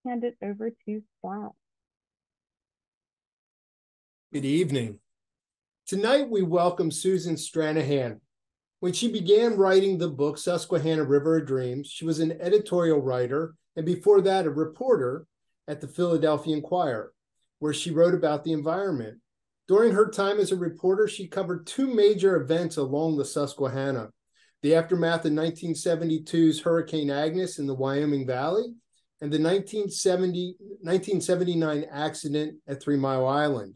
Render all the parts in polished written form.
hand it over to Scott. Good evening. Tonight we welcome Susan Stranahan. When she began writing the book Susquehanna River of Dreams, she was an editorial writer and before that a reporter at the Philadelphia Inquirer, where she wrote about the environment. During her time as a reporter, she covered two major events along the Susquehanna: the aftermath of 1972's Hurricane Agnes in the Wyoming Valley and the 1979 accident at 3 Mile Island.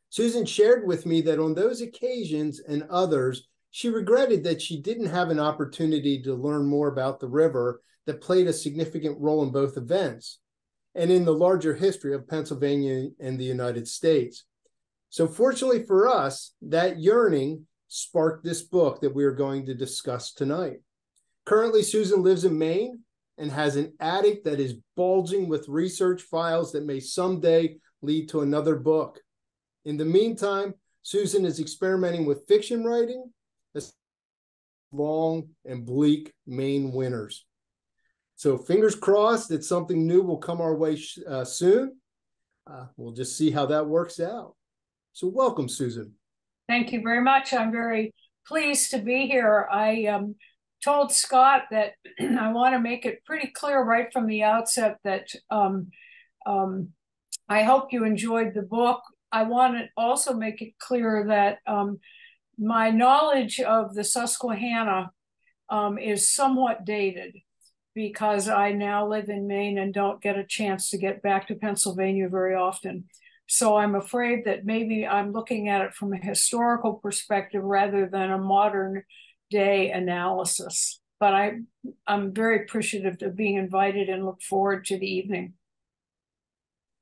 Susan shared with me that on those occasions and others, she regretted that she didn't have an opportunity to learn more about the river that played a significant role in both events and in the larger history of Pennsylvania and the United States. So fortunately for us, that yearning sparked this book that we are going to discuss tonight. Currently, Susan lives in Maine and has an attic that is bulging with research files that may someday lead to another book. In the meantime, Susan is experimenting with fiction writing, long and bleak Maine winters. So fingers crossed that something new will come our way soon. We'll just see how that works out. So welcome, Susan. Thank you very much. I'm very pleased to be here. I told Scott that I want to make it pretty clear right from the outset that I hope you enjoyed the book. I want to also make it clear that my knowledge of the Susquehanna is somewhat dated because I now live in Maine and don't get a chance to get back to Pennsylvania very often. So I'm afraid that maybe I'm looking at it from a historical perspective rather than a modern day analysis. But I'm very appreciative of being invited and look forward to the evening.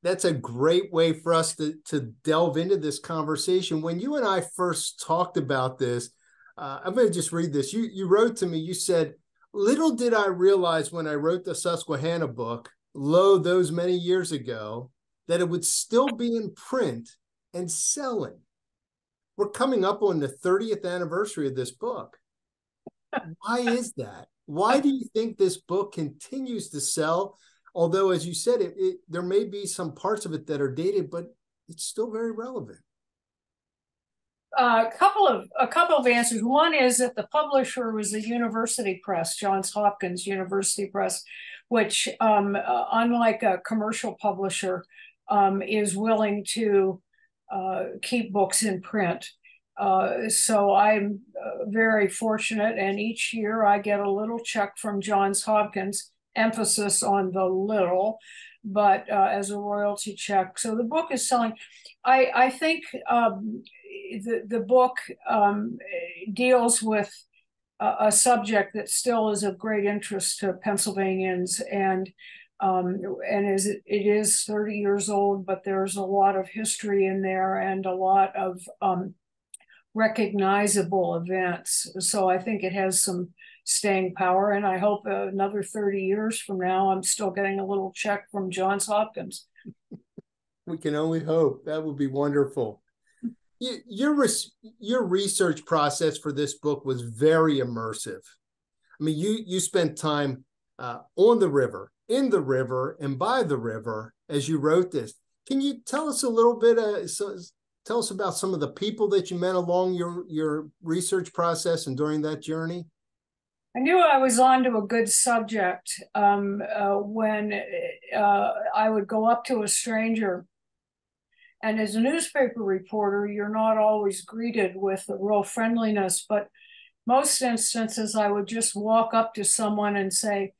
That's a great way for us to delve into this conversation. When you and I first talked about this, I'm going to just read this. You wrote to me, you said, "Little did I realize when I wrote the Susquehanna book, lo, those many years ago, that it would still be in print and selling." We're coming up on the 30th anniversary of this book. Why is that? Why do you think this book continues to sell? Although, as you said, there may be some parts of it that are dated, but it's still very relevant. A couple of answers. One is that the publisher was the University Press, Johns Hopkins University Press, which, unlike a commercial publisher, is willing to keep books in print. So I'm very fortunate, and each year I get a little check from Johns Hopkins, emphasis on the little, but as a royalty check. So the book is selling. I think the book deals with a subject that still is of great interest to Pennsylvanians, and it is 30 years old, but there's a lot of history in there and a lot of recognizable events. So I think it has some staying power, and I hope another 30 years from now I'm still getting a little check from Johns Hopkins. We can only hope. That would be wonderful. Your research process for this book was very immersive. I mean, you spent time on the river, in the river, and by the river as you wrote this. Can you tell us a little bit, tell us about some of the people that you met along your research process and during that journey? I knew I was onto a good subject when I would go up to a stranger. And as a newspaper reporter, you're not always greeted with a real friendliness, but most instances I would just walk up to someone and say,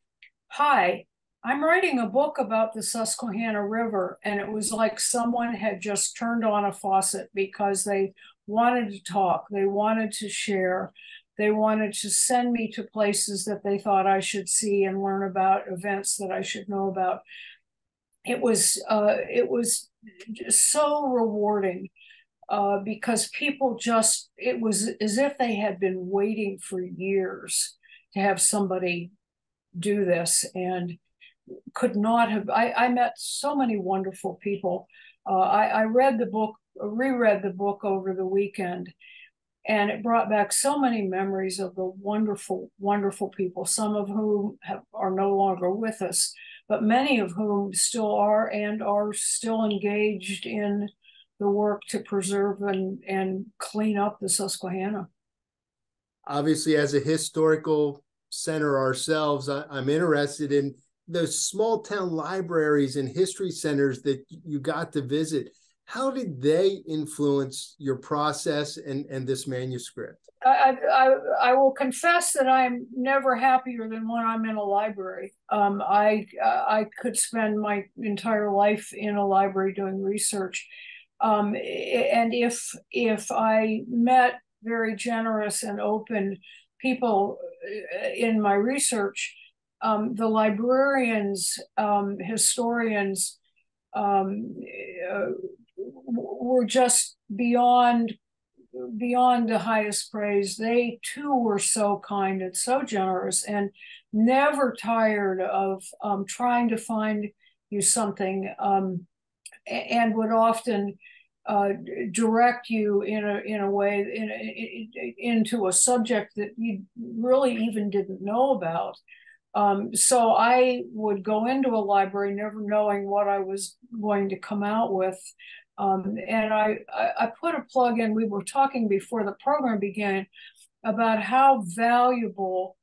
"Hi, I'm writing a book about the Susquehanna River." And it was like someone had just turned on a faucet because they wanted to talk, they wanted to share. They wanted to send me to places that they thought I should see and learn about, events that I should know about. It was just so rewarding because people it was as if they had been waiting for years to have somebody do this, and could not have. I met so many wonderful people. I reread the book over the weekend, and it brought back so many memories of the wonderful, wonderful people, some of whom are no longer with us. but many of whom still are and are still engaged in the work to preserve and clean up the Susquehanna. Obviously, as a historical center ourselves, I'm interested in those small town libraries and history centers that you got to visit. How did they influence your process and this manuscript? I will confess that I'm never happier than when I'm in a library. I could spend my entire life in a library doing research, and if I met very generous and open people in my research, the librarians, historians, were just beyond the highest praise. They too were so kind and so generous and never tired of trying to find you something, and would often direct you in a way into a subject that you really even didn't know about. So I would go into a library never knowing what I was going to come out with. And I put a plug in. We were talking before the program began about how valuable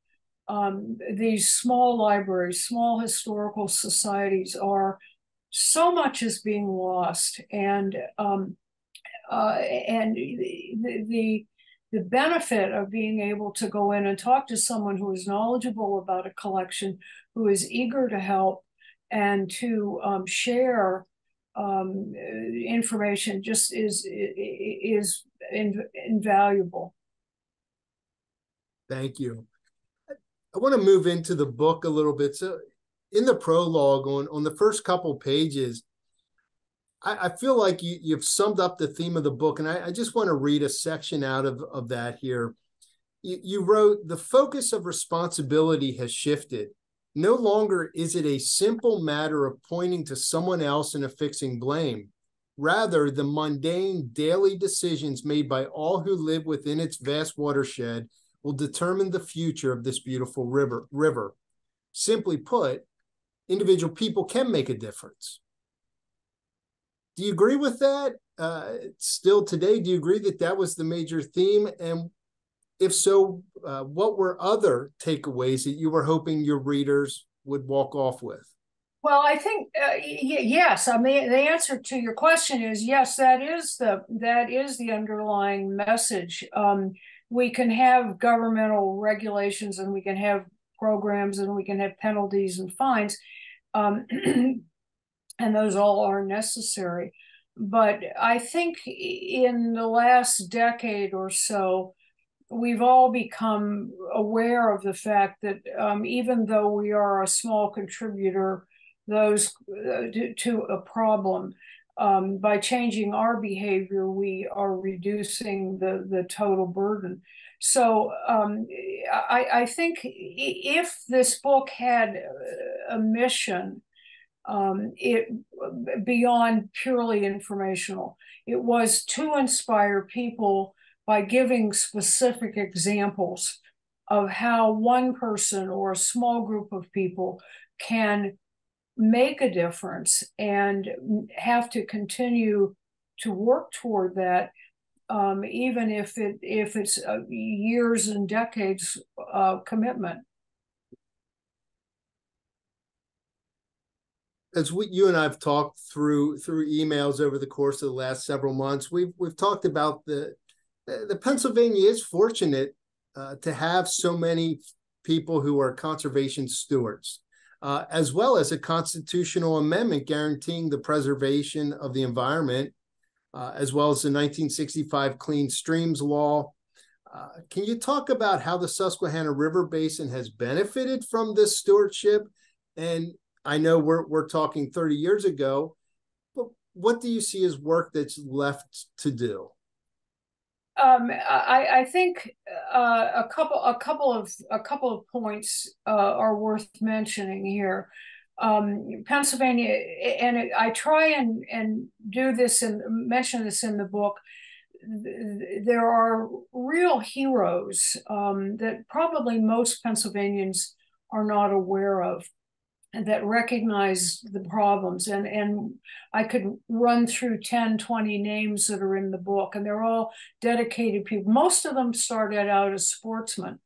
these small libraries, small historical societies are. So much is being lost, and the benefit of being able to go in and talk to someone who is knowledgeable about a collection, who is eager to help and to share information, just is invaluable. Thank you. I want to move into the book a little bit. So in the prologue, on the first couple pages, I feel like you've summed up the theme of the book, and I just want to read a section out of that here. You wrote, "The focus of responsibility has shifted. No longer is it a simple matter of pointing to someone else and affixing blame. Rather, the mundane daily decisions made by all who live within its vast watershed will determine the future of this beautiful river. Simply put, individual people can make a difference." Do you agree with that? Still today, do you agree that that was the major theme? And if so, what were other takeaways that you were hoping your readers would walk off with? Well, I think yes. I mean, the answer to your question is yes. That is the underlying message. We can have governmental regulations, and we can have programs, and we can have penalties and fines, and those all are necessary. But I think in the last decade or so, we've all become aware of the fact that even though we are a small contributor to a problem, by changing our behavior, we are reducing the total burden. So I think if this book had a mission, it beyond purely informational, it was to inspire people by giving specific examples of how one person or a small group of people can make a difference and have to continue to work toward that, even if it's years and decades commitment. As you and I've talked through emails over the course of the last several months, we've talked about the Pennsylvania is fortunate to have so many people who are conservation stewards, as well as a constitutional amendment guaranteeing the preservation of the environment, as well as the 1965 Clean Streams Law. Can you talk about how the Susquehanna River Basin has benefited from this stewardship? And I know we're talking 30 years ago, but what do you see as work that's left to do? I think a couple of points are worth mentioning here. Pennsylvania, and I try and do this and mention this in the book. There are real heroes that probably most Pennsylvanians are not aware of. that recognized the problems. And I could run through 10, 20 names that are in the book, and they're all dedicated people. Most of them started out as sportsmen.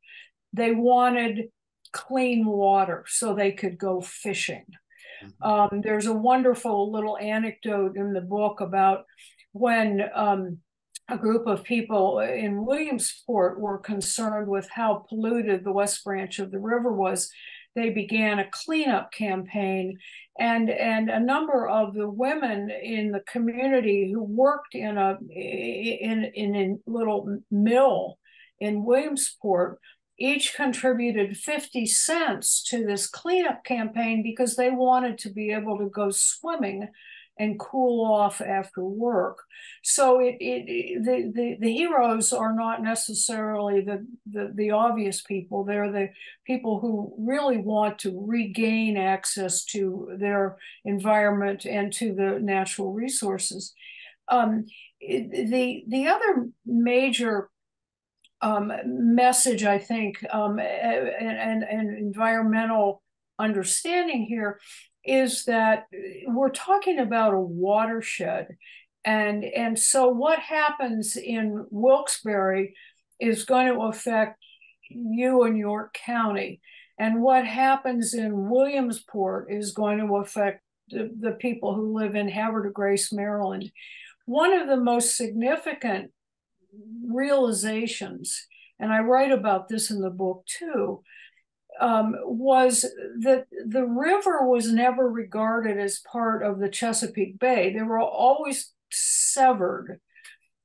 They wanted clean water so they could go fishing. There's a wonderful little anecdote in the book about when a group of people in Williamsport were concerned with how polluted the West Branch of the river was. They began a cleanup campaign, and a number of the women in the community who worked in a little mill in Williamsport each contributed 50 cents to this cleanup campaign because they wanted to be able to go swimming and cool off after work. So the heroes are not necessarily the obvious people. They're the people who really want to regain access to their environment and to the natural resources. The other major message, I think, and environmental understanding here is that we're talking about a watershed. And so what happens in Wilkes-Barre is going to affect you and York County. And what happens in Williamsport is going to affect the people who live in Havre de Grace, Maryland. One of the most significant realizations, and I write about this in the book too, was that the river was never regarded as part of the Chesapeake Bay. They were always severed.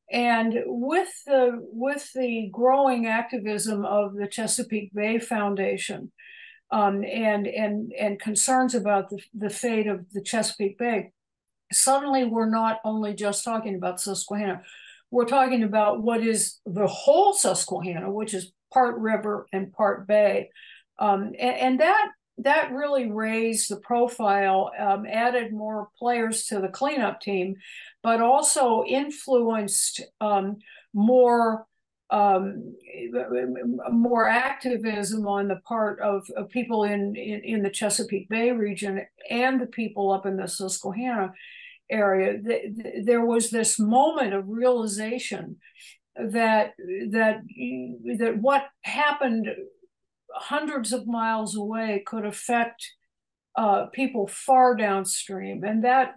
And with the growing activism of the Chesapeake Bay Foundation and concerns about the fate of the Chesapeake Bay, suddenly we're not only just talking about Susquehanna, we're talking about what is the whole Susquehanna, which is part river and part bay. And that really raised the profile, added more players to the cleanup team, but also influenced more activism on the part of people in the Chesapeake Bay region and the people up in the Susquehanna area. There was this moment of realization that what happened hundreds of miles away could affect people far downstream, and that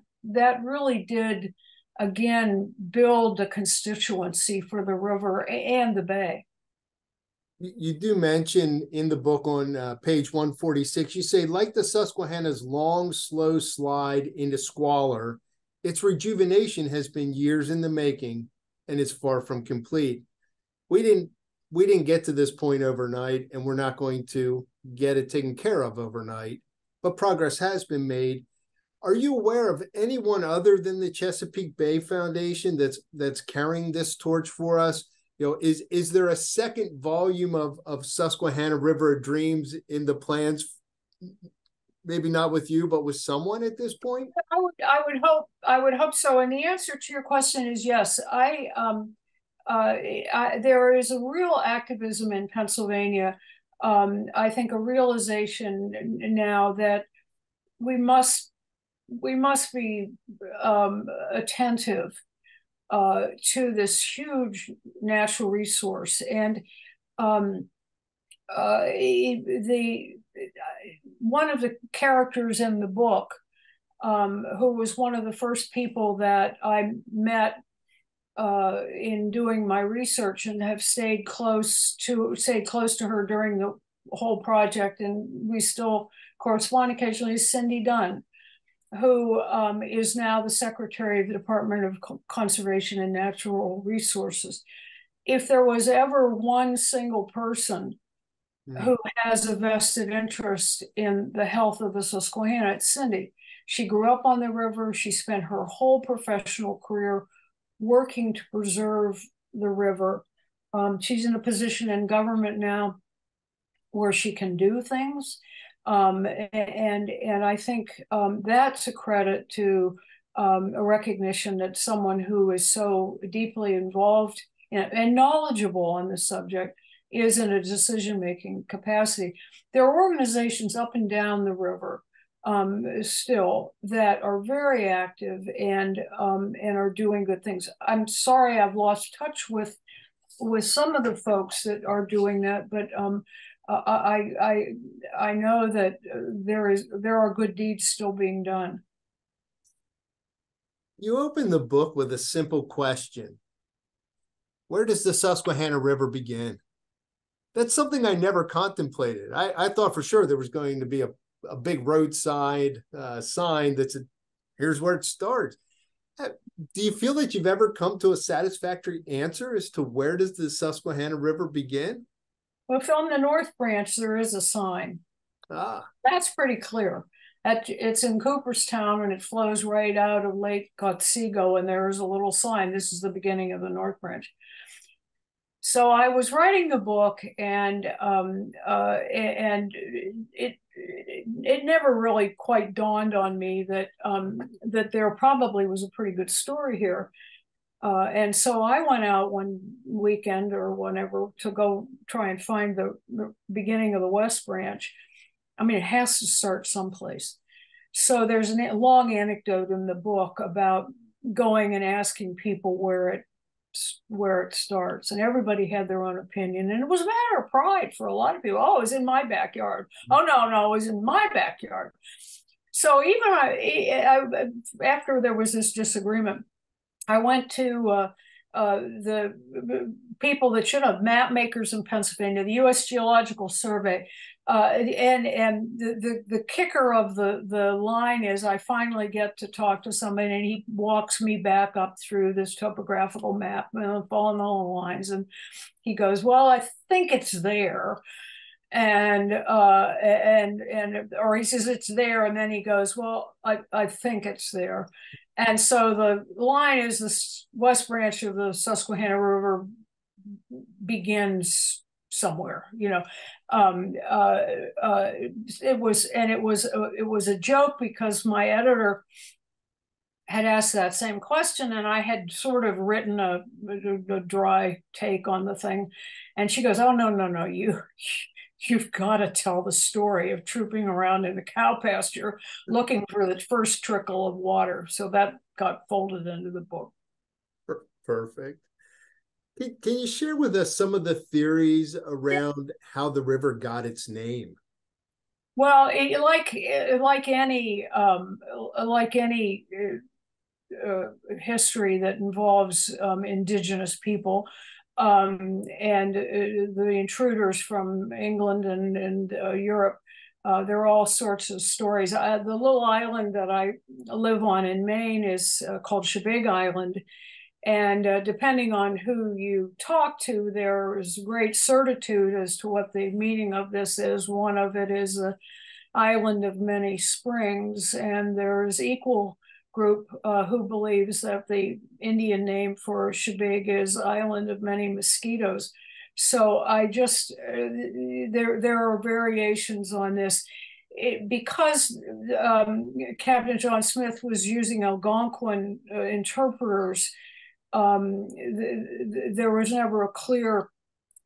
really did again build the constituency for the river and the bay. You do mention in the book on page 146, you say, like the Susquehanna's long, slow slide into squalor, its rejuvenation has been years in the making and is far from complete. We didn't get to this point overnight, and we're not going to get it taken care of overnight, but progress has been made. Are you aware of anyone other than the Chesapeake Bay Foundation that's carrying this torch for us? You know, is there a second volume of Susquehanna River of Dreams in the plans? Maybe not with you, but with someone at this point? I would hope so. And the answer to your question is yes. There is a real activism in Pennsylvania. I think a realization now that we must be attentive to this huge natural resource. And one of the characters in the book, who was one of the first people that I met in doing my research and have stayed close to her during the whole project, and we still correspond occasionally, is Cindy Dunn, who is now the Secretary of the Department of Conservation and Natural Resources. If there was ever one single person who has a vested interest in the health of the Susquehanna, it's Cindy. She grew up on the river. She spent her whole professional career working to preserve the river. She's in a position in government now where she can do things. And I think that's a credit to a recognition that someone who is so deeply involved and knowledgeable on this subject is in a decision-making capacity. There are organizations up and down the river still that are very active and are doing good things. I'm sorry I've lost touch with some of the folks that are doing that, but I know that there are good deeds still being done. You open the book with a simple question. Where does the Susquehanna River begin? That's something I never contemplated. I thought for sure there was going to be a big roadside sign that said, here's where it starts. Do you feel that you've ever come to a satisfactory answer as to where does the Susquehanna River begin? Well, on the North Branch, there is a sign. That's pretty clear. It's in Cooperstown, and it flows right out of Lake Otsego, and there's a little sign. This is the beginning of the North Branch. So I was writing the book, and it never really quite dawned on me that that there probably was a pretty good story here. And so I went out one weekend or whenever to go try and find the beginning of the West Branch. I mean, it has to start someplace. So there's a long anecdote in the book about going and asking people where it starts, and everybody had their own opinion, and it was a matter of pride for a lot of people. Oh, it was in my backyard. Oh, no, it was in my backyard. So even I after there was this disagreement, I went to the people that should have, map makers in Pennsylvania, the U.S. Geological Survey, and the kicker of the line is I finally get to talk to somebody, and he walks me back up through this topographical map and following the lines, and he goes, "Well, I think it's there." And or he says it's there, and then he goes, "Well, I think it's there." And so the line is the West Branch of the Susquehanna River begins somewhere, it was a joke because my editor had asked that same question, and I had sort of written a dry take on the thing, and she goes, "Oh, no, you've got to tell the story of trooping around in a cow pasture looking for the first trickle of water." So that got folded into the book. Perfect. Can you share with us some of the theories around how the river got its name? Well, like any history that involves indigenous people, and the intruders from England and Europe, there are all sorts of stories. The little island that I live on in Maine is called Shebig Island. And depending on who you talk to, there is great certitude as to what the meaning of this is. One of it is the island of many springs, and there's equal group who believes that the Indian name for Shebig is island of many mosquitoes. So I just there are variations on this. Because Captain John Smith was using Algonquin interpreters, there was never a clear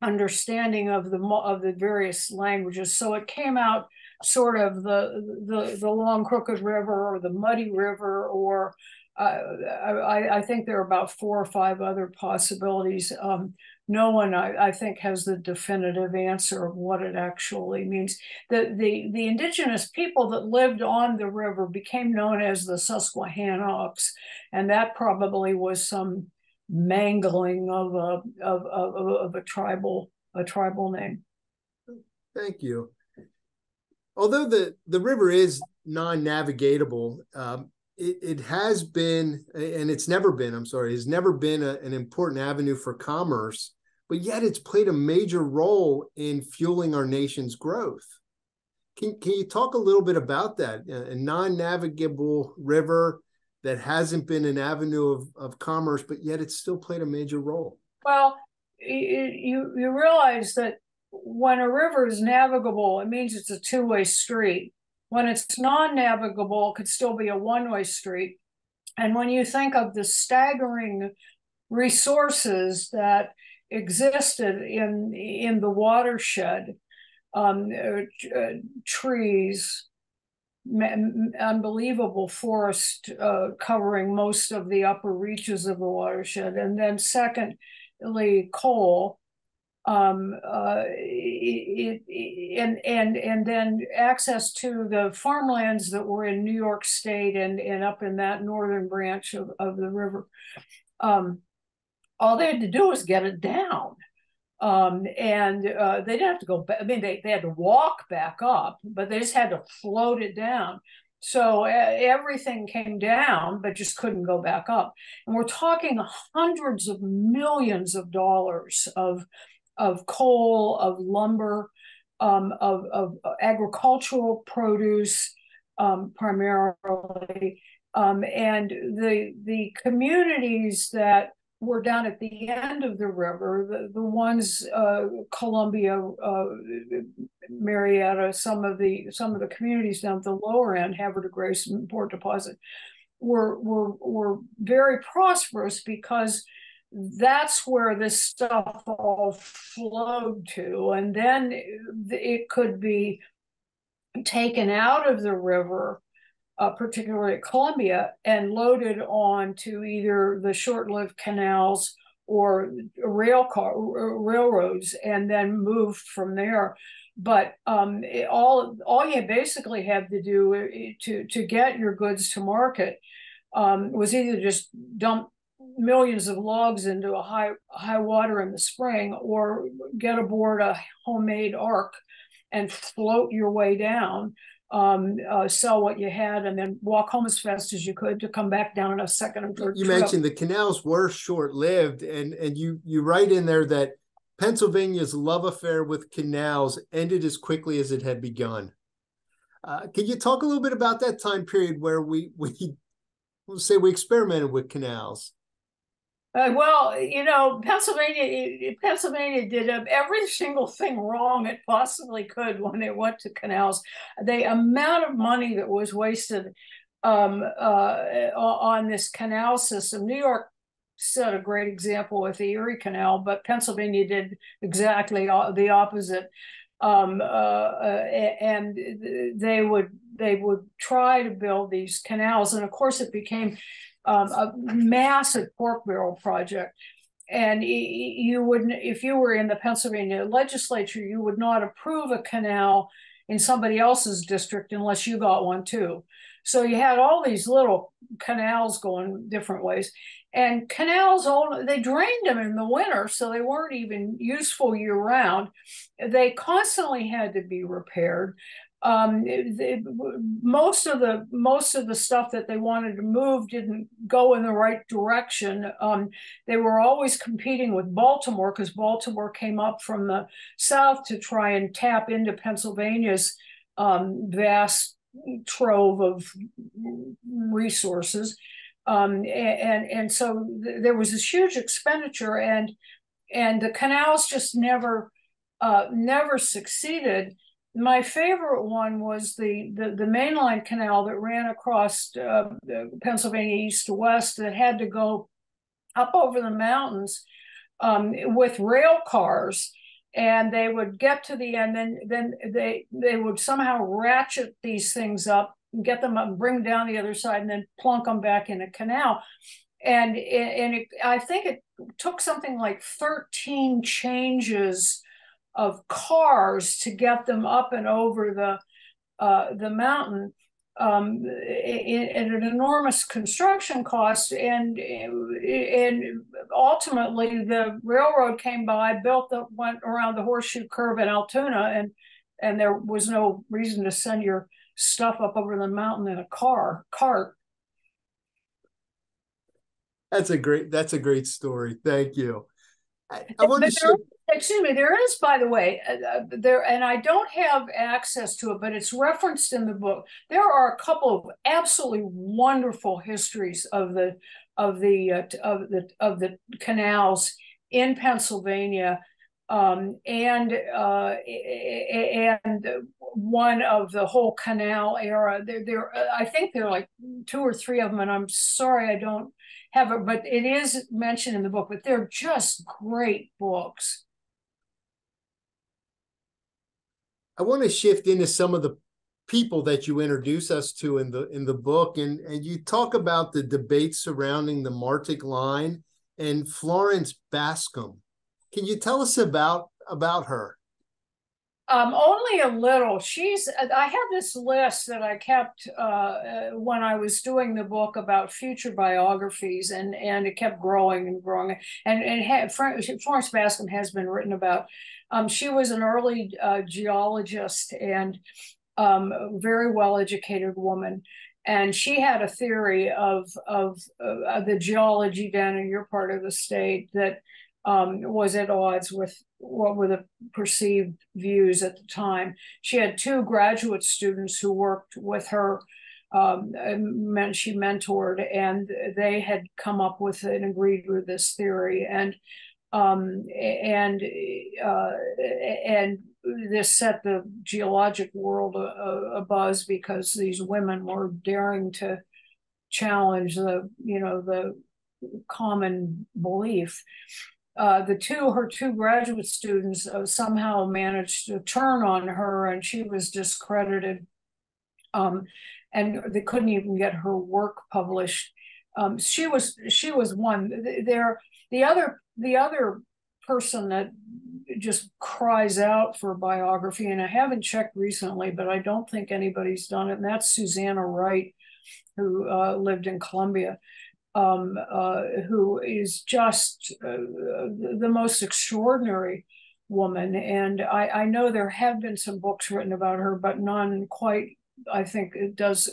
understanding of the various languages. So it came out sort of the Long Crooked River or the Muddy River, or I think there are about 4 or 5 other possibilities. No one, I think, has the definitive answer of what it actually means. The indigenous people that lived on the river became known as the Susquehannocks, and that probably was some mangling of a tribal name. Thank you. Although the river is non-navigatable, it has been, and it's never been, has never been an important avenue for commerce, but yet it's played a major role in fueling our nation's growth. Can you talk a little bit about that? A non-navigable river that hasn't been an avenue of commerce, but yet it's still played a major role. Well, you realize that when a river is navigable, it means it's a two-way street. When it's non-navigable, it could still be a one-way street. And when you think of the staggering resources that existed in the watershed, trees, unbelievable forest covering most of the upper reaches of the watershed. And then secondly, coal. And then access to the farmlands that were in New York State and up in that northern branch of the river. All they had to do was get it down. And they didn't have to go back. I mean, they had to walk back up, but they just had to float it down. So everything came down, but just couldn't go back up. And we're talking hundreds of millions of dollars of coal, of lumber, of agricultural produce, primarily. And the communities that were down at the end of the river, the ones, Columbia, Marietta, some of the communities down at the lower end, Havre de Grace and Port Deposit, were very prosperous because that's where this stuff all flowed to. And then it could be taken out of the river, particularly at Columbia, and loaded onto either the short-lived canals or railroads, and then moved from there. But all you basically had to do to get your goods to market was either just dump millions of logs into a high water in the spring, or get aboard a homemade ark and float your way down, sell what you had, and then walk home as fast as you could to come back down on a second and third You trip. mentioned the canals were short-lived, and you write in there that Pennsylvania's love affair with canals ended as quickly as it had begun. Can you talk a little bit about that time period where we experimented with canals? Well, Pennsylvania did every single thing wrong it possibly could when it went to canals. The amount of money that was wasted on this canal system. New York set a great example with the Erie Canal, but Pennsylvania did exactly the opposite. And they would try to build these canals, and of course it became a massive pork barrel project. And you wouldn't, if you were in the Pennsylvania legislature, you would not approve a canal in somebody else's district unless you got one too. So you had all these little canals going different ways. And canals, they drained them in the winter, so they weren't even useful year round. They constantly had to be repaired. Most of the stuff that they wanted to move didn't go in the right direction. They were always competing with Baltimore, because Baltimore came up from the south to try and tap into Pennsylvania's vast trove of resources. And so there was this huge expenditure, and the canals just never succeeded. My favorite one was the mainline canal that ran across Pennsylvania east to west, that had to go up over the mountains with rail cars, and they would get to the end, then they would somehow ratchet these things up, get them up and bring them down the other side, and then plunk them back in a canal. And I think it took something like 13 changes of cars to get them up and over the mountain, at an enormous construction cost. And ultimately the railroad came by, went around the horseshoe curve in Altoona, and there was no reason to send your stuff up over the mountain in a cart. That's a great story. Thank you. I want to share. Excuse me, there is, by the way, and I don't have access to it, but it's referenced in the book. There are a couple of absolutely wonderful histories of the canals in Pennsylvania, and one of the whole canal era. I think there are like 2 or 3 of them, and I'm sorry I don't have it, but it is mentioned in the book. But they're just great books. I want to shift into some of the people that you introduce us to in the book, and you talk about the debate surrounding the Martic line and Florence Bascom. Can you tell us about her? Only a little. I had this list that I kept when I was doing the book about future biographies, and it kept growing and growing. And Florence Bascom has been written about. She was an early geologist and very well-educated woman. And she had a theory of the geology down in your part of the state that was at odds with what were the perceived views at the time. She had two graduate students who worked with her, she mentored, and they had come up with and agreed with this theory. And this set the geologic world abuzz because these women were daring to challenge the common belief. Her two graduate students somehow managed to turn on her, and she was discredited. And they couldn't even get her work published. She was one. The other person that just cries out for biography, and I haven't checked recently, but I don't think anybody's done it, and that's Susquehanna Wright, who lived in Columbia. Who is just the most extraordinary woman. And I know there have been some books written about her, but none quite, I think it does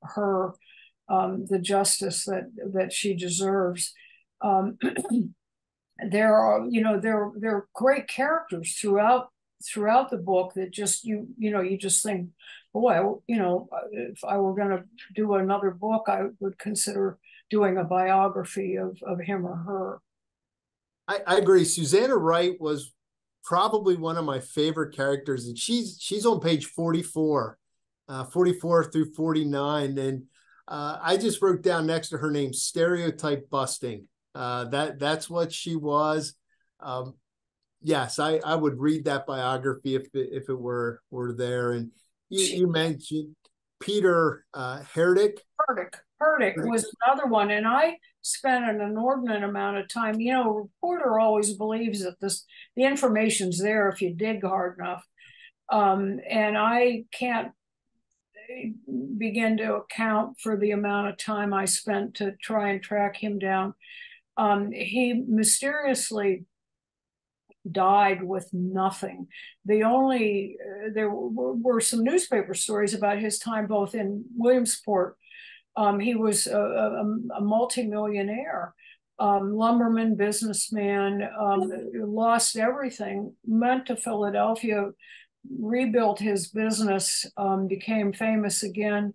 her the justice that she deserves. There are great characters throughout the book that just you just think, boy, if I were going to do another book, I would consider doing a biography of him or her. I agree. Susquehanna Wright was probably one of my favorite characters, and she's on page 44, 44 through 49, and I just wrote down next to her name, stereotype busting. That's what she was. Yes, I would read that biography if it were there. And you mentioned Peter Herdick. Herdick was another one, and I spent an inordinate amount of time. A reporter always believes that the information's there if you dig hard enough, and I can't begin to account for the amount of time I spent to try and track him down. He mysteriously died with nothing. There were some newspaper stories about his time both in Williamsport. He was a multimillionaire, lumberman, businessman, lost everything, went to Philadelphia, rebuilt his business, became famous again,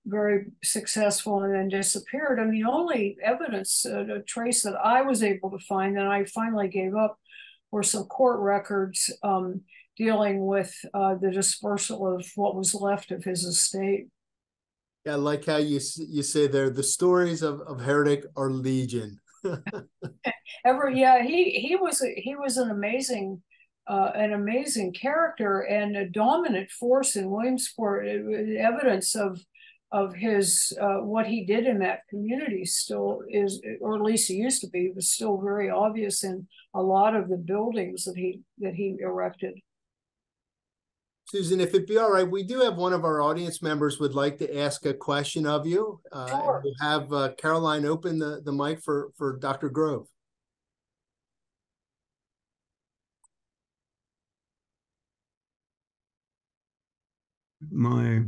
very successful, and then disappeared. And the only evidence, a trace that I was able to find, and I finally gave up, were some court records dealing with the dispersal of what was left of his estate. Yeah, I like how you say there, the stories of Herdick are legion. He was an amazing character and a dominant force in Williamsport. Evidence of his what he did in that community still is, or at least he used to be, was still very obvious in a lot of the buildings that he erected. Susan, if it'd be all right, we do have one of our audience members would like to ask a question of you. Sure. We'll have Caroline open the mic for Dr. Grove. My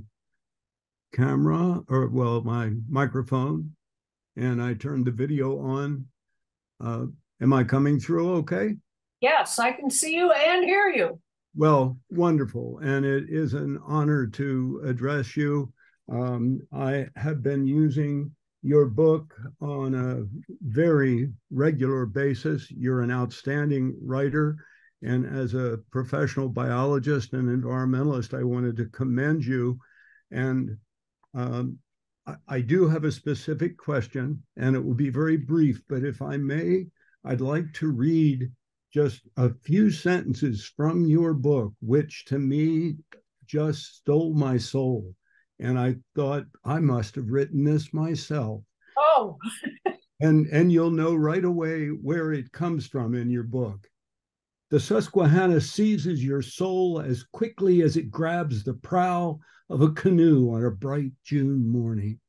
camera, my microphone, and I turned the video on. Am I coming through okay? Yes, I can see you and hear you. Well, wonderful. And it is an honor to address you. I have been using your book on a very regular basis. You're an outstanding writer. And as a professional biologist and environmentalist, I wanted to commend you. And I do have a specific question, and it will be very brief, but if I may, I'd like to read just a few sentences from your book, which to me just stole my soul. And I thought I must have written this myself. Oh, And you'll know right away where it comes from in your book. The Susquehanna seizes your soul as quickly as it grabs the prow of a canoe on a bright June morning.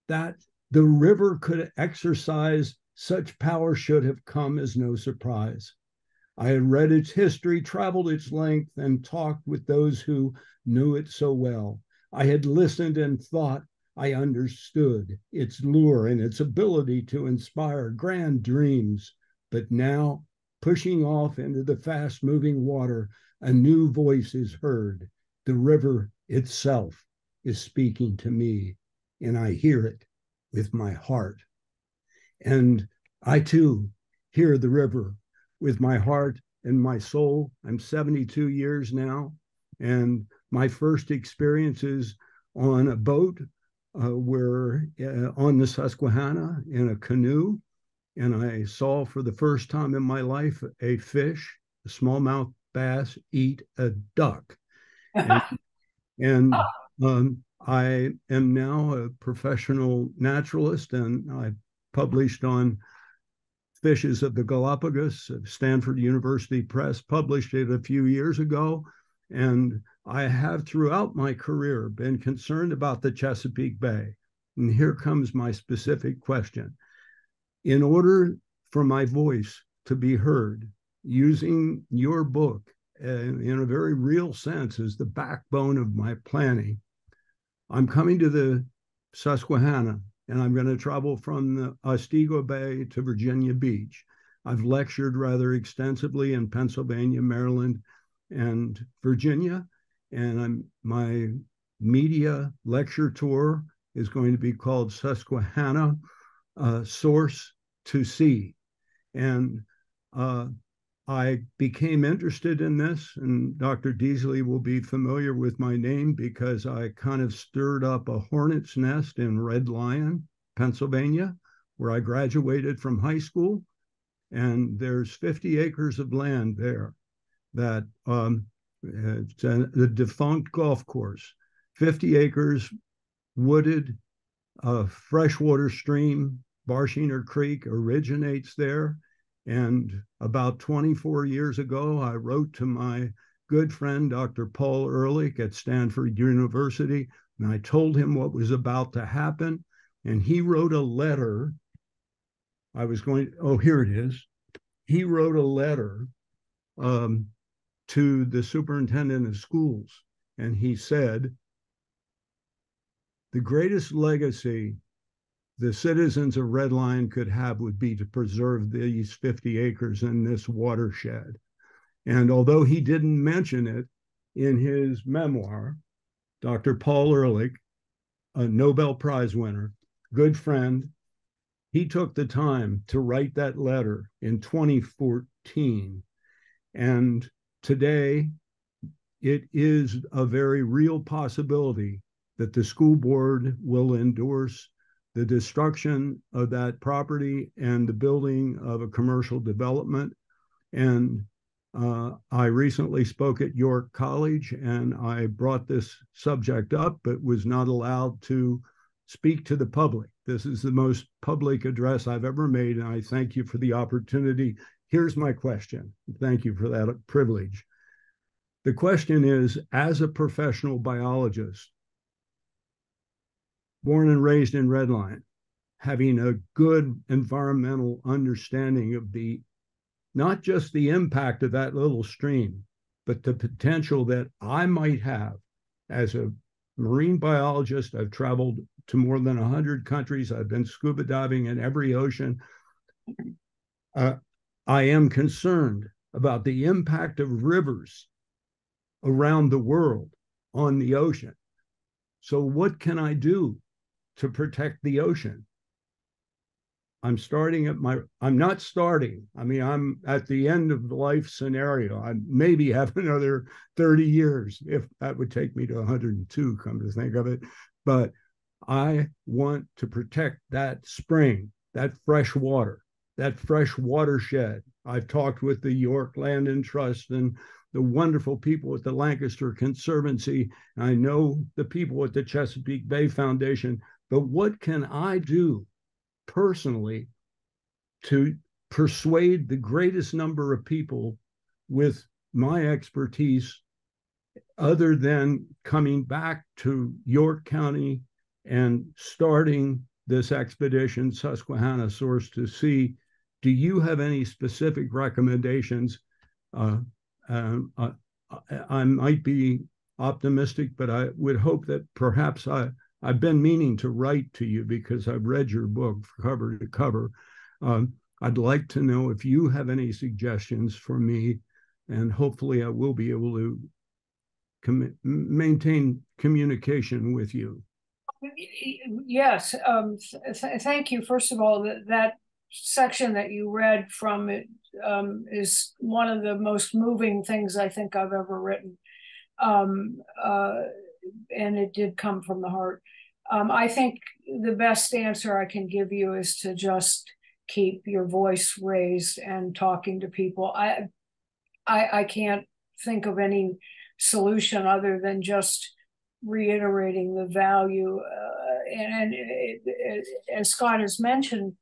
That the river could exercise such power should have come as no surprise. I had read its history, traveled its length, and talked with those who knew it so well. I had listened and thought I understood its lure and its ability to inspire grand dreams. But now, pushing off into the fast moving water, a new voice is heard. The river itself is speaking to me, and I hear it with my heart. And I too hear the river with my heart and my soul. I'm 72 years now, and my first experiences on a boat were on the Susquehanna in a canoe, and I saw for the first time in my life a fish, a smallmouth bass, eat a duck. And I am now a professional naturalist, and I published on Fishes of the Galapagos. Stanford University Press published it a few years ago. And I have throughout my career been concerned about the Chesapeake Bay. And here comes my specific question. In order for my voice to be heard, using your book in a very real sense as the backbone of my planning, I'm coming to the Susquehanna, and I'm going to travel from the Oswego Bay to Virginia Beach. I've lectured rather extensively in Pennsylvania, Maryland, and Virginia, and my media lecture tour is going to be called Susquehanna Source to Sea. And I became interested in this, and Dr. Deasley will be familiar with my name because I kind of stirred up a hornet's nest in Red Lion, Pennsylvania, where I graduated from high school. And there's 50 acres of land there that it's the defunct golf course, 50 acres, wooded, freshwater stream, Barshiner Creek originates there. And about 24 years ago, I wrote to my good friend, Dr. Paul Ehrlich at Stanford University, and I told him what was about to happen. And he wrote a letter. Here it is. He wrote a letter to the superintendent of schools. And he said, the greatest legacy the citizens of Red Lion could have would be to preserve these 50 acres in this watershed. And although he didn't mention it in his memoir, Dr. Paul Ehrlich, a Nobel Prize winner, good friend, he took the time to write that letter in 2014. And today, it is a very real possibility that the school board will endorse the destruction of that property and the building of a commercial development. And I recently spoke at York College, and I brought this subject up, but was not allowed to speak to the public. This is the most public address I've ever made, and I thank you for the opportunity. Here's my question. Thank you for that privilege. The question is, as a professional biologist, born and raised in Red Lion, having a good environmental understanding of not just the impact of that little stream, but the potential that I might have as a marine biologist. I've traveled to more than 100 countries. I've been scuba diving in every ocean. I am concerned about the impact of rivers around the world on the ocean. So what can I do to protect the ocean? I'm not starting. I mean, I'm at the end of the life scenario. I maybe have another 30 years, if that would take me to 102, come to think of it. But I want to protect that spring, that fresh water, that fresh watershed. I've talked with the York Land and Trust and the wonderful people at the Lancaster Conservancy. I know the people at the Chesapeake Bay Foundation, but what can I do personally to persuade the greatest number of people with my expertise, other than coming back to York County and starting this expedition, Susquehanna Source, to see, do you have any specific recommendations? I might be optimistic, but I would hope that perhaps I've been meaning to write to you because I've read your book cover to cover. I'd like to know if you have any suggestions for me, and hopefully I will be able to maintain communication with you. Yes, thank you. First of all, that section that you read from it is one of the most moving things I think I've ever written. And it did come from the heart. I think the best answer I can give you is to just keep your voice raised and talking to people. I can't think of any solution other than just reiterating the value. And as Scott has mentioned,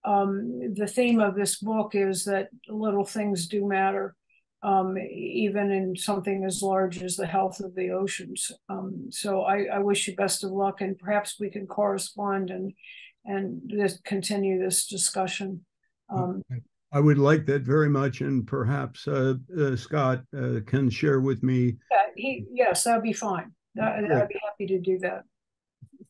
the theme of this book is that little things do matter, even in something as large as the health of the oceans. So I wish you best of luck, and perhaps we can correspond and continue this discussion. I would like that very much, and perhaps Scott can share with me. Yes, that'd be fine. I'd be happy to do that.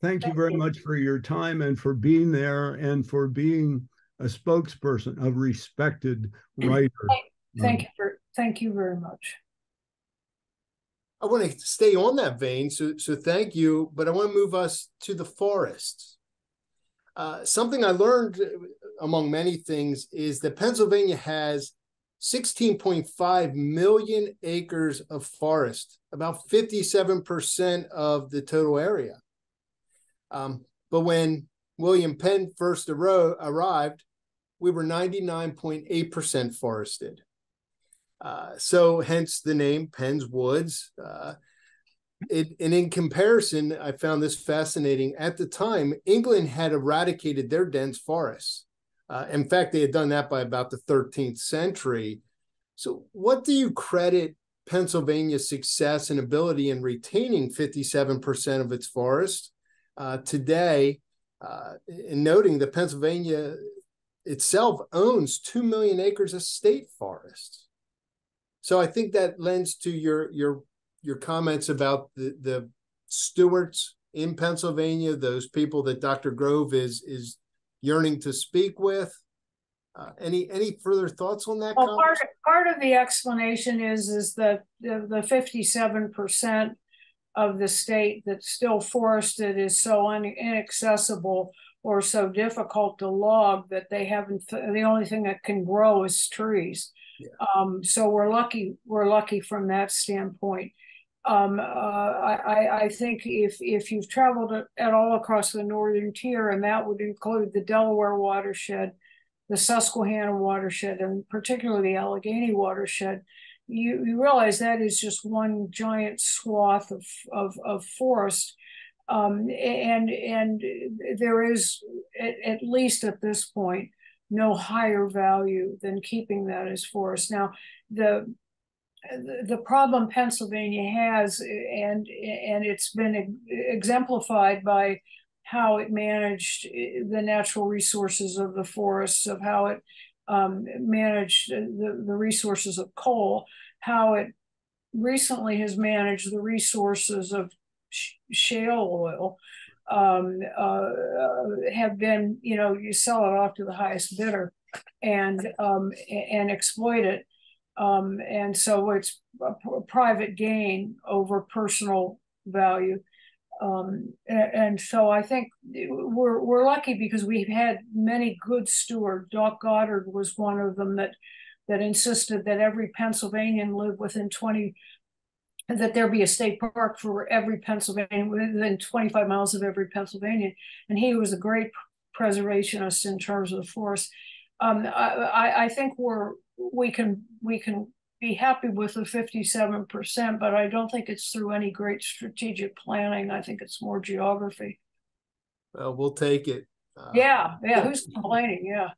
Thank you very much for your time and for being there and for being a spokesperson, a respected writer. Thank you very much. I want to stay on that vein, so thank you, but I want to move us to the forests. Something I learned, among many things, is that Pennsylvania has 16.5 million acres of forest, about 57% of the total area. But when William Penn first arrived, we were 99.8% forested. So hence the name Penn's Woods. And in comparison, I found this fascinating. At the time, England had eradicated their dense forests. In fact, they had done that by about the 13th century. So what do you credit Pennsylvania's success and ability in retaining 57% of its forest today, in noting that Pennsylvania itself owns 2 million acres of state forests? So I think that lends to your comments about the stewards in Pennsylvania, those people that Dr. Grove is yearning to speak with. Any further thoughts on that? Well, part of the explanation is that the 57% of the state that's still forested is so inaccessible or so difficult to log that they haven't. The only thing that can grow is trees. Yeah. So we're lucky from that standpoint. I think if you've traveled at all across the northern tier, and that would include the Delaware watershed, the Susquehanna watershed, and particularly the Allegheny watershed, you realize that is just one giant swath of forest. And there is, at least at this point, no higher value than keeping that as forest. Now, the problem Pennsylvania has, and it's been exemplified by how it managed the natural resources of the forests, of how it managed the resources of coal, how it recently has managed the resources of shale oil, have been, you sell it off to the highest bidder and exploit it. And so it's a private gain over personal value. And so I think we're lucky because we've had many good stewards. Doc Goddard was one of them that insisted that every Pennsylvanian live within that there be a state park for every Pennsylvanian, within 25 miles of every Pennsylvanian. And he was a great preservationist in terms of the forest. I think we can be happy with the 57%, but I don't think it's through any great strategic planning. I think it's more geography. Well, we'll take it. Yeah, who's complaining? Yeah.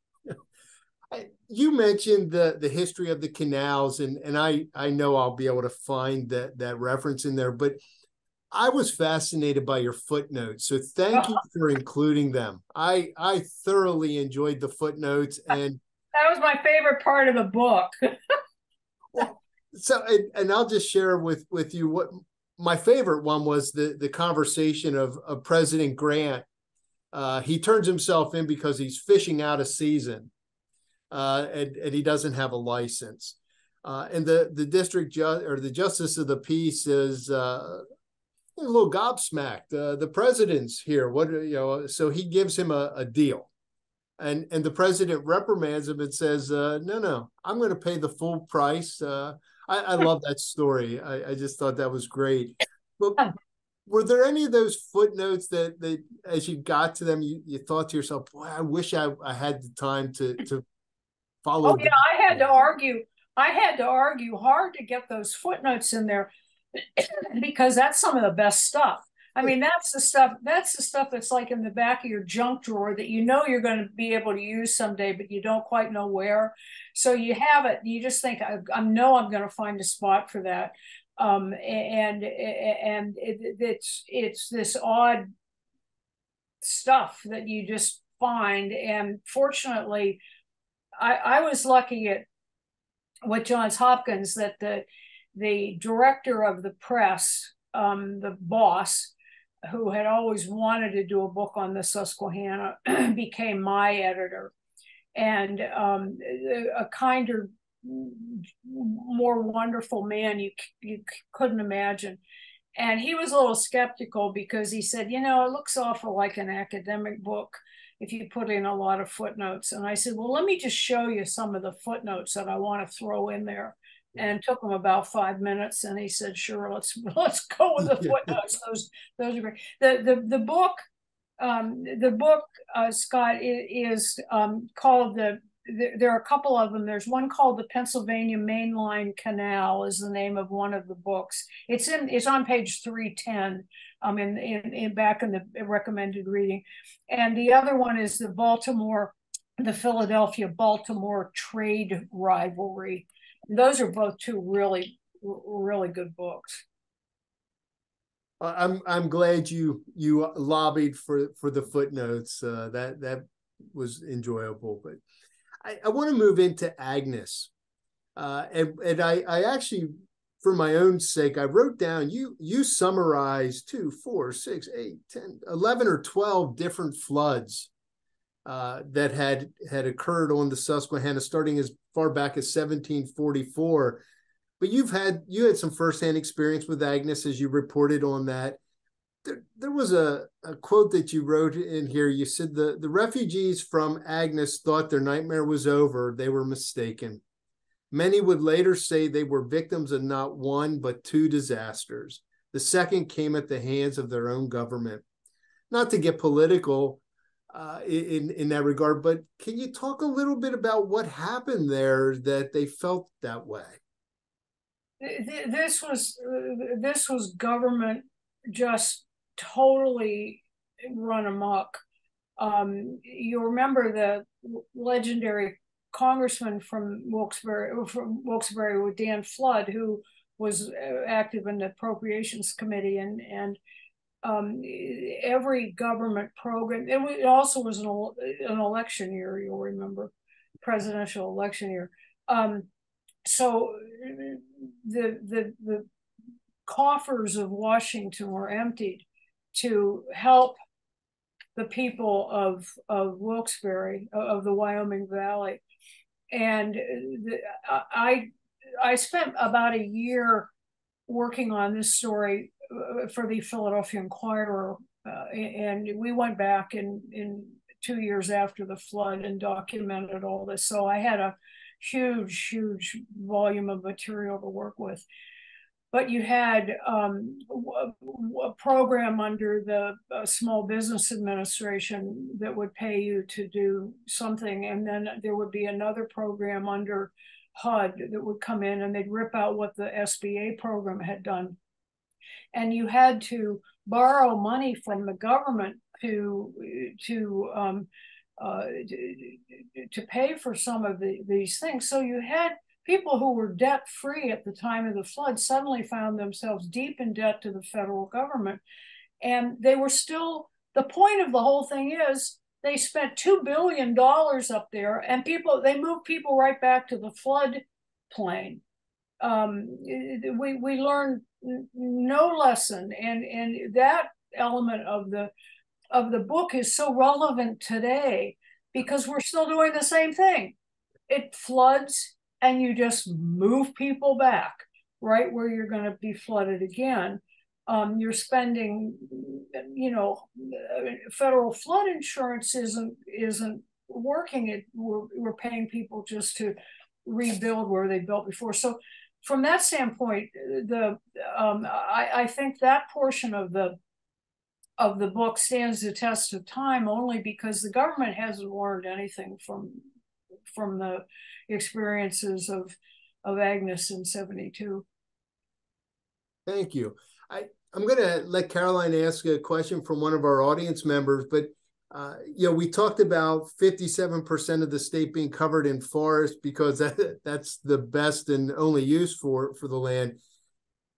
You mentioned the history of the canals, and I know I'll be able to find that reference in there, but I was fascinated by your footnotes. So thank you for including them. I thoroughly enjoyed the footnotes, and that was my favorite part of the book. Well, so and I'll just share with you what my favorite one was, the conversation of President Grant. He turns himself in because he's fishing out of season, and he doesn't have a license. And the district judge or the justice of the peace is a little gobsmacked. The president's here. What, so he gives him a deal. And the president reprimands him and says, no, I'm going to pay the full price. I love that story. I just thought that was great. But were there any of those footnotes that as you got to them, you thought to yourself, boy, I wish I had the time to follow? Oh, yeah, I had to argue hard to get those footnotes in there because that's some of the best stuff. I mean, that's the stuff that's like in the back of your junk drawer that you know you're going to be able to use someday, but you don't quite know where. So you have it. You just think, I know I'm going to find a spot for that. And it's this odd stuff that you just find. And fortunately, I was lucky with Johns Hopkins that the director of the press, the boss, who had always wanted to do a book on the Susquehanna, became my editor. And a kinder, more wonderful man you couldn't imagine. And he was a little skeptical because he said, it looks awful like an academic book if you put in a lot of footnotes. And I said, well, let me just show you some of the footnotes that I want to throw in there. And it took him about 5 minutes, and he said, "Sure, let's go with the footnotes. Those are great." The book, Scott, is called there are a couple of them. There's one called the Pennsylvania Mainline Canal is the name of one of the books. It's on page 310. In back in the recommended reading, and the other one is the Philadelphia-Baltimore trade rivalry. Those are both two really, really good books. I'm glad you lobbied for the footnotes. That was enjoyable. But I want to move into Agnes, and I actually, for my own sake, I wrote down you summarized 2, 4, 6, 8, 10, 11 or 12 different floods that had occurred on the Susquehanna, starting as far back as 1744. But you had some firsthand experience with Agnes, as you reported on that. There was a quote that you wrote in here. You said the refugees from Agnes thought their nightmare was over. They were mistaken. Many would later say they were victims of not one, but 2 disasters. The second came at the hands of their own government. Not to get political in that regard, but can you talk a little bit about what happened there that they felt that way? This was government just totally run amok. You remember the legendary congressman from Wilkes-Barre with Dan Flood, who was active in the Appropriations Committee, and every government program. It also was an election year. You'll remember, presidential election year. So the coffers of Washington were emptied to help the people of Wilkes-Barre, of the Wyoming Valley. And I spent about a year working on this story for the Philadelphia Inquirer, and we went back in 2 years after the flood and documented all this. So I had a huge volume of material to work with. But you had a program under the Small Business Administration that would pay you to do something. And then there would be another program under HUD that would come in and they'd rip out what the SBA program had done. And you had to borrow money from the government to pay for some of these things. So you had people who were debt free at the time of the flood suddenly found themselves deep in debt to the federal government. And they were still, the point of the whole thing is they spent $2 billion up there, and they moved people right back to the flood plain. We learned no lesson, and that element of the book is so relevant today because we're still doing the same thing. It floods and you just move people back right where you're going to be flooded again. You're spending, federal flood insurance isn't working. We're paying people just to rebuild where they built before. So from that standpoint, I think that portion of the book stands the test of time only because the government hasn't learned anything from the experiences of Agnes in 72. Thank you. I'm going to let Caroline ask a question from one of our audience members, but we talked about 57% of the state being covered in forest because that's the best and only use for the land.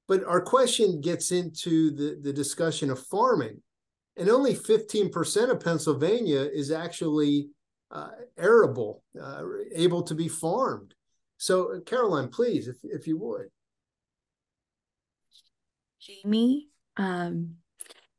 But our question gets into the discussion of farming, and only 15% of Pennsylvania is actually arable, able to be farmed. So Caroline, please, if you would. Jamie, and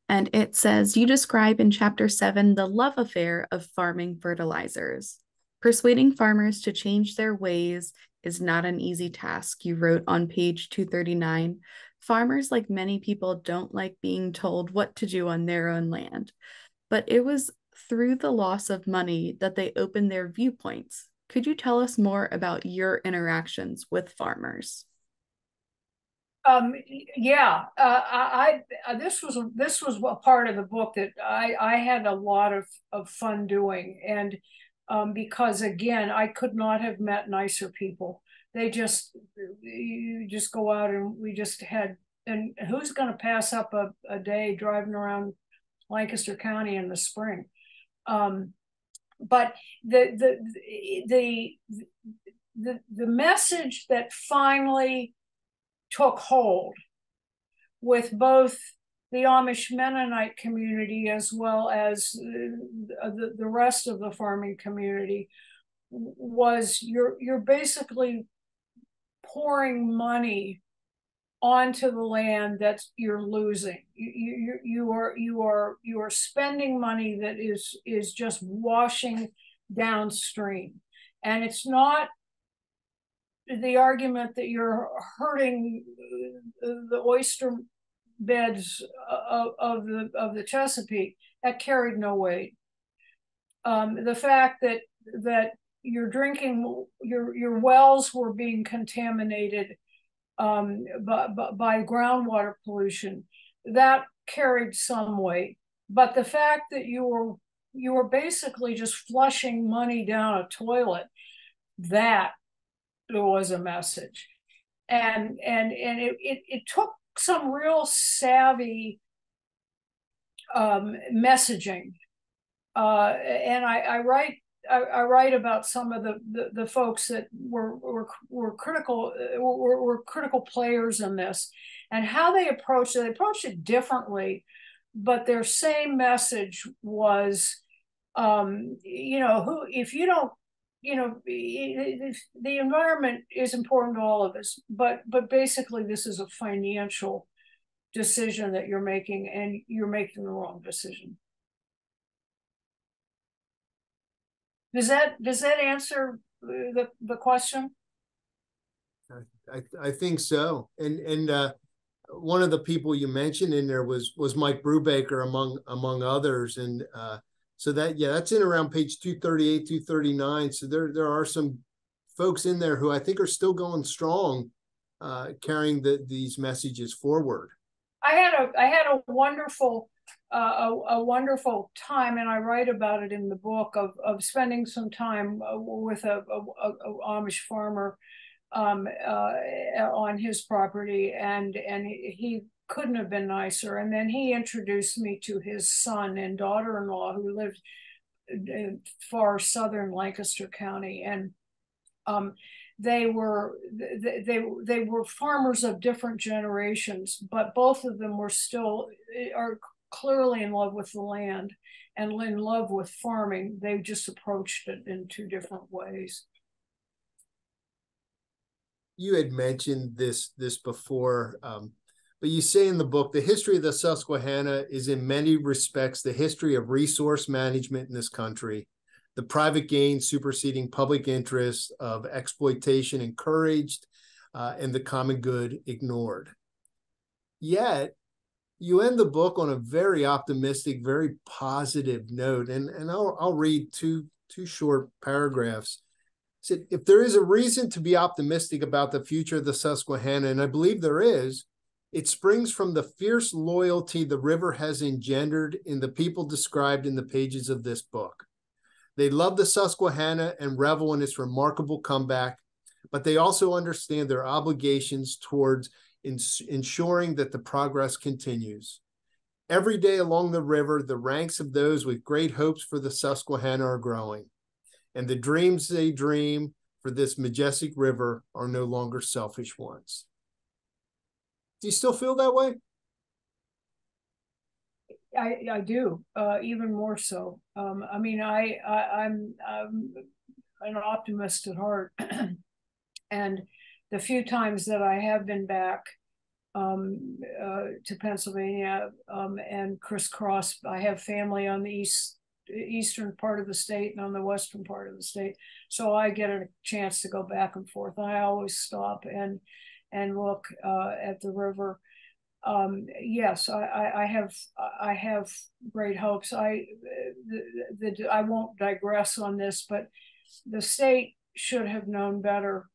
it says, you describe in chapter 7 the love affair of farming fertilizers. Persuading farmers to change their ways is not an easy task, you wrote on page 239. Farmers, like many people, don't like being told what to do on their own land. But it was through the loss of money that they opened their viewpoints. Could you tell us more about your interactions with farmers? This was a part of the book that I had a lot of fun doing, and because again, I could not have met nicer people. You just go out and we just had, and who's going to pass up a day driving around Lancaster County in the spring? But the message that finally took hold with both the Amish Mennonite community as well as the rest of the farming community was you're basically pouring money onto the land that you're losing. You are spending money that is just washing downstream, and it's not the argument that you're hurting the oyster beds of the Chesapeake. That carried no weight. The fact that you're drinking, your wells were being contaminated by groundwater pollution, that carried some weight. But the fact that you were basically just flushing money down a toilet, that was a message. And it took some real savvy messaging. And I write about some of the folks that were critical players in this, and how they approached it. They approached it differently, but their same message was, if you don't, the environment is important to all of us, but basically this is a financial decision that you're making, and you're making the wrong decision. Does that answer the question? I think so. And one of the people you mentioned in there was Mike Brubaker among others, and so that's in around page 238, 239. So there are some folks in there who I think are still going strong, carrying these messages forward. I had a wonderful time, and I write about it in the book, of spending some time with a Amish farmer on his property, and he couldn't have been nicer. And then he introduced me to his son and daughter-in-law, who lived in far southern Lancaster County, and they were farmers of different generations, but both of them are clearly in love with the land and in love with farming. They just approached it in two different ways. You had mentioned this before, but you say in the book, the history of the Susquehanna is in many respects the history of resource management in this country, the private gain superseding public interest, of exploitation encouraged, and the common good ignored. Yet, you end the book on a very optimistic, very positive note, and I'll read two short paragraphs. Said, if there is a reason to be optimistic about the future of the Susquehanna, and I believe there is, it springs from the fierce loyalty the river has engendered in the people described in the pages of this book. They love the Susquehanna and revel in its remarkable comeback, but they also understand their obligations towards ensuring that the progress continues. Every day along the river, the ranks of those with great hopes for the Susquehanna are growing, and the dreams they dream for this majestic river are no longer selfish ones. Do you still feel that way? I do, even more so. I mean, I'm an optimist at heart, and the few times that I have been back to Pennsylvania and crisscross, I have family on the eastern part of the state and on the western part of the state, so I get a chance to go back and forth. I always stop and look at the river. Yes, I have great hopes. I won't digress on this, but the state should have known better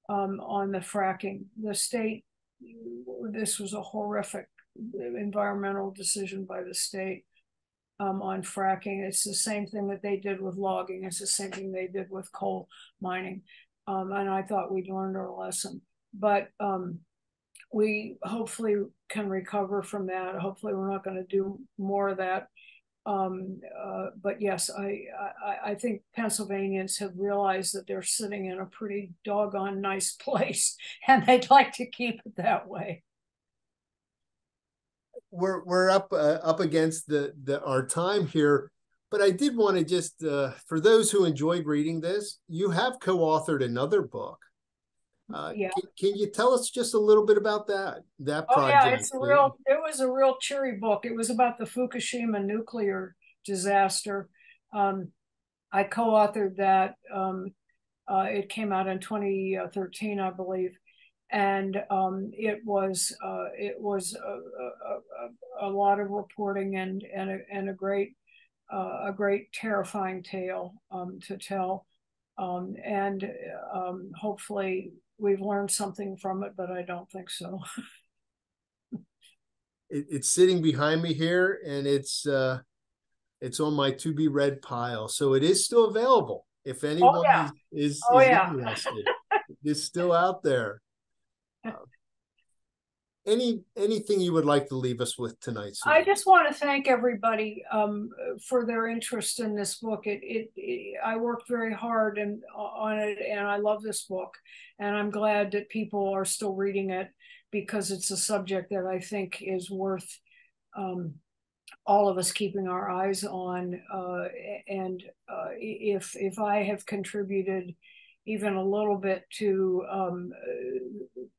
on the fracking. The state, this was a horrific environmental decision by the state on fracking. It's the same thing that they did with logging. It's the same thing they did with coal mining. And I thought we'd learned our lesson. But we hopefully can recover from that. Hopefully we're not going to do more of that. But yes, I think Pennsylvanians have realized that they're sitting in a pretty doggone nice place, and they'd like to keep it that way. We're up against our time here, but I did want to just for those who enjoyed reading this, you have co-authored another book. Yeah. Can you tell us just a little bit about that project? Oh yeah, it was a real cheery book. It was about the Fukushima nuclear disaster. I co-authored that. It came out in 2013, I believe, and it was a lot of reporting and a great terrifying tale to tell, and hopefully we've learned something from it, but I don't think so. It's sitting behind me here, and it's on my to be read pile, so it is still available if anyone is interested. It's still out there. Anything you would like to leave us with tonight, Susan? I just want to thank everybody for their interest in this book. I worked very hard on it, and I love this book, and I'm glad that people are still reading it, because it's a subject that I think is worth all of us keeping our eyes on. And if I have contributed even a little bit to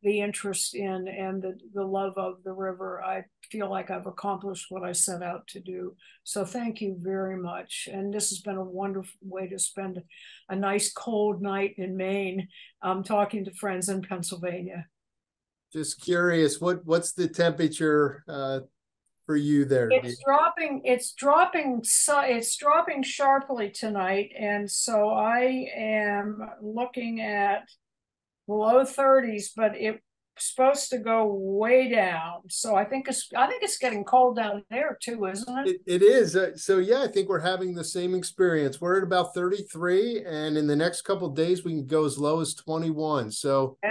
the interest in and the love of the river, I feel like I've accomplished what I set out to do. So thank you very much. And this has been a wonderful way to spend a nice cold night in Maine, talking to friends in Pennsylvania. Just curious, what's the temperature for you there? It's dropping sharply tonight, and so I am looking at below 30s, but it supposed to go way down. So I think it's getting cold down there too, isn't it? It is. So yeah, I think we're having the same experience. We're at about 33, and in the next couple of days we can go as low as 21. So Yeah,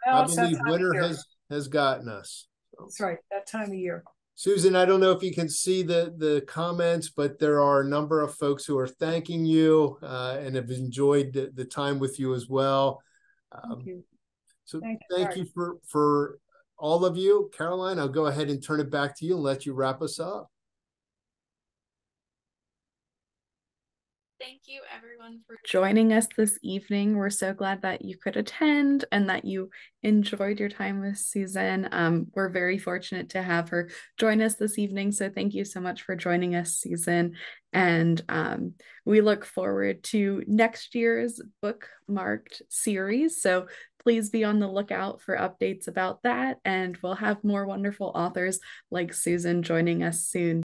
I well, it's that believe time of winter year. has gotten us. That's right, that time of year. Susan, I don't know if you can see the comments, but there are a number of folks who are thanking you and have enjoyed the time with you as well. Thank you. So Thank you. thank you for all of you. Caroline, I'll go ahead and turn it back to you and let you wrap us up. Thank you, everyone, for joining us this evening. We're so glad that you could attend and that you enjoyed your time with Susan. We're very fortunate to have her join us this evening. So thank you so much for joining us, Susan. And we look forward to next year's Bookmarked series. So please be on the lookout for updates about that. And we'll have more wonderful authors like Susan joining us soon.